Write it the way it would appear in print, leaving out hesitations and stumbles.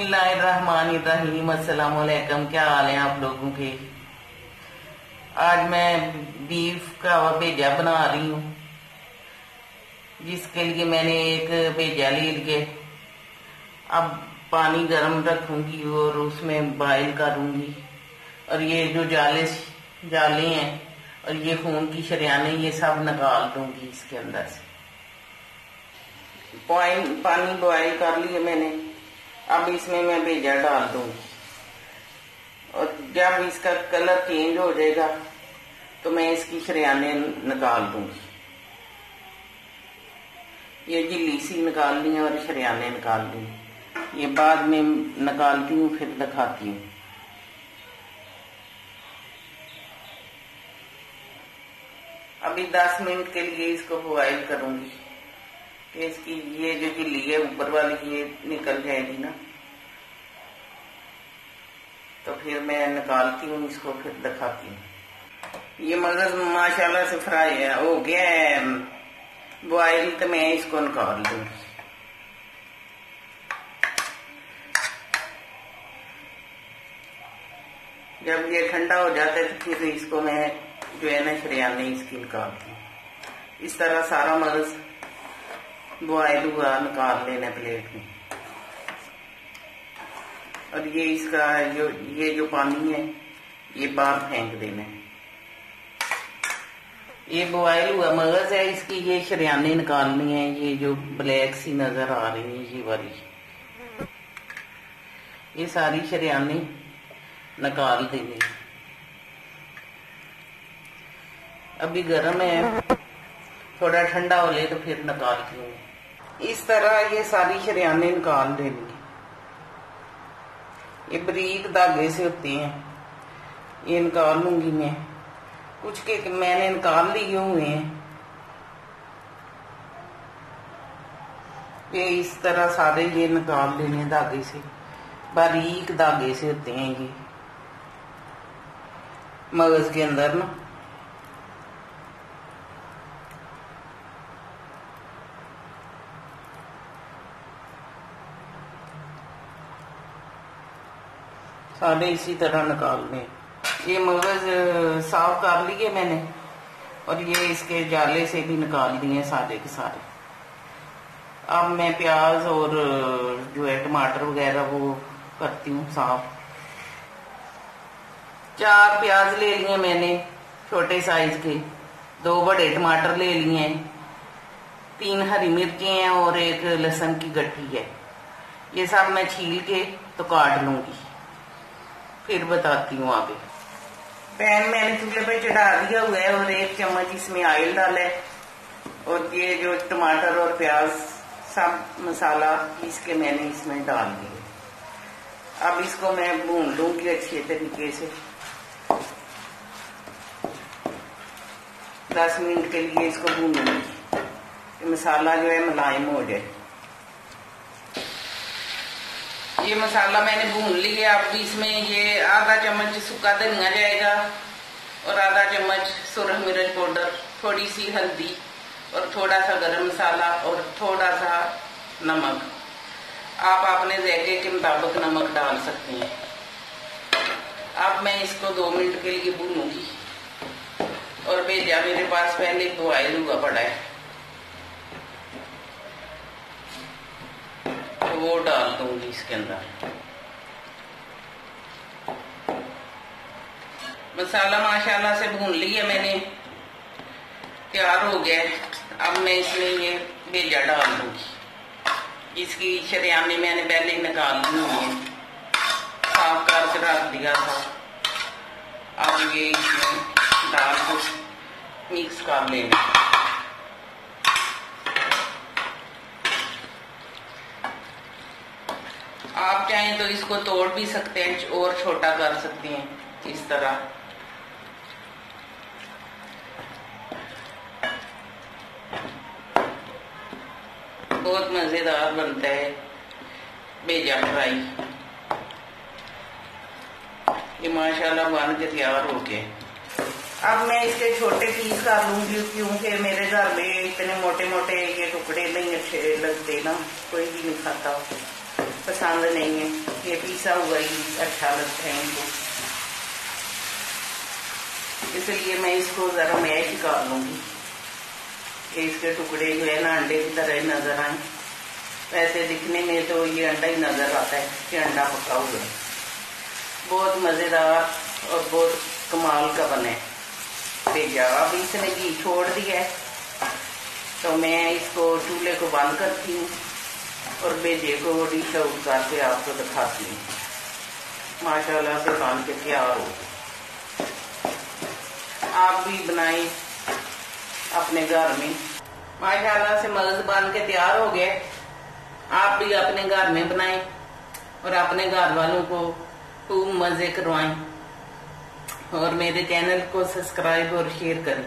बिस्मिल्लाहिर्रहमानिर्रहीम। अस्सलाम वालेकुम। क्या हाल है आप लोगों के। आज मैं बीफ का भेजा बना रही हूँ, जिसके लिए मैंने एक भेजा ले लिए। अब पानी गर्म रखूंगी और उसमें बॉयल करूंगी। और ये जो जाले हैं और ये खून की शरियाने, ये सब निकाल दूंगी इसके अंदर से। पानी बॉयल कर लिए मैंने। अब इसमें मैं भेजा डाल दूंगी और जब इसका कलर चेंज हो जाएगा तो मैं इसकी शरियाने निकाल दूंगी। ये झिल्ली सी निकालनी है और शरियाने निकाल दूंगी। ये बाद में निकालती हूँ, फिर दिखाती हूँ। अभी 10 मिनट के लिए इसको बॉयल करूंगी कि इसकी ये जो झिल्ली है ऊपर वाली ये निकल जाएगी ना, तो फिर मैं निकालती हूँ इसको, फिर दिखाती हूँ। ये मगज माशाल्लाह से फ्राई है, हो गया है बॉयल, तो मैं इसको निकाल दूंगी। जब ये ठंडा हो जाता है तो फिर इसको मैं जो है ना शरियाने इसकी निकालती हूँ। इस तरह सारा मगज बॉयल हुआ निकाल लेना प्लेट में। और ये इसका जो पानी है ये बाहर फेंक देना है। ये बॉयल हुआ मगज है, इसकी ये शरियाने निकालनी है। ये जो ब्लैक सी नजर आ रही है ये वाली, ये सारी शरियाने निकाल देनी। अभी गर्म है, थोड़ा ठंडा हो ले तो फिर निकालती हूँ। इस तरह ये सारी शरियाने निकाल देनी। ये बारीक धागे से होते हैं, ये निकाल लूंगी मैं। कुछ के मैंने निकाल लिए हुए हैं। ये इस तरह सारे ये निकाल लेने धागे से, बारीक धागे से होते हैं ये मगज के अंदर ना। सारे इसी तरह निकालने। ये मगज साफ कर लिए मैंने और ये इसके जाले से भी निकाल दिए सारे के सारे। अब मैं प्याज और जो है टमाटर वगैरह वो करती हूँ साफ। 4 प्याज ले लिए मैंने छोटे साइज के, 2 बड़े टमाटर ले लिए, 3 हरी मिर्ची हैं और 1 लहसुन की गट्ठी है। ये सब मैं छील के तो काट लूंगी, फिर बताती हूँ आगे। पैन मैंने चूल्हे पे चढ़ा दिया हुआ है और 1 चम्मच इसमें ऑयल डाला है। और ये जो टमाटर और प्याज सब मसाला पीस के मैंने इसमें डाल दिया। अब इसको मैं भून लूंगी अच्छे तरीके से। 10 मिनट के लिए इसको भूनूंगी, मसाला जो है मुलायम हो जाए। ये मसाला मैंने भून लिया। अब इसमें ये आधा चम्मच सूखा धनिया जाएगा और आधा चम्मच सुरख मिर्च पाउडर, थोड़ी सी हल्दी और थोड़ा सा गरम मसाला और थोड़ा सा नमक। आप अपने जायके के मुताबिक नमक डाल सकते हैं। अब मैं इसको 2 मिनट के लिए भूनूंगी। और भेजा मेरे पास पहले बॉयल हुआ पड़ा है, वो डाल दूंगी इसके अंदर। मसाला माशाल्लाह से भून लिया मैंने, तैयार हो गया। अब मैं इसमें ये भेजा डाल दूंगी। इसकी शरियाने मैंने पहले ही निकाल ली है, साफ करके रख दिया था। अब ये इसमें डाल को मिक्स कर लेना। आप चाहें तो इसको तोड़ भी सकते हैं और छोटा कर सकते हैं इस तरह। बहुत मजेदार बनता है भेजा फ्राई। ये माशाल्लाह बन के तैयार हो गए। अब मैं इसके छोटे पीस कर लूंगी, क्योंकि मेरे घर में इतने मोटे मोटे ये टुकड़े नहीं अच्छे लगते ना, कोई भी नहीं खाता। पसंद नहीं है, ये पीसा हुआ ही अच्छा लगता है इनको, इसलिए मैं इसको जरा मैश कर लूंगी कि इसके टुकड़े जो है ना अंडे की तरह नजर आए। वैसे दिखने में तो ये अंडा ही नजर आता है कि अंडा पका हुआ है। बहुत मजेदार और बहुत कमाल का बने भेजा। अब इसने घी छोड़ दिया है तो मैं इसको चूल्हे को बंद करती हूँ और भेजे को डिश आउट करके आपको दिखाती हूँ। माशाल्लाह से बन के तैयार हो। आप भी बनाएं अपने घर में। माशाल्लाह से मगज बन के तैयार हो गए। आप भी अपने घर में बनाएं और अपने घर वालों को खूब मजे करवाएं और मेरे चैनल को सब्सक्राइब और शेयर करें।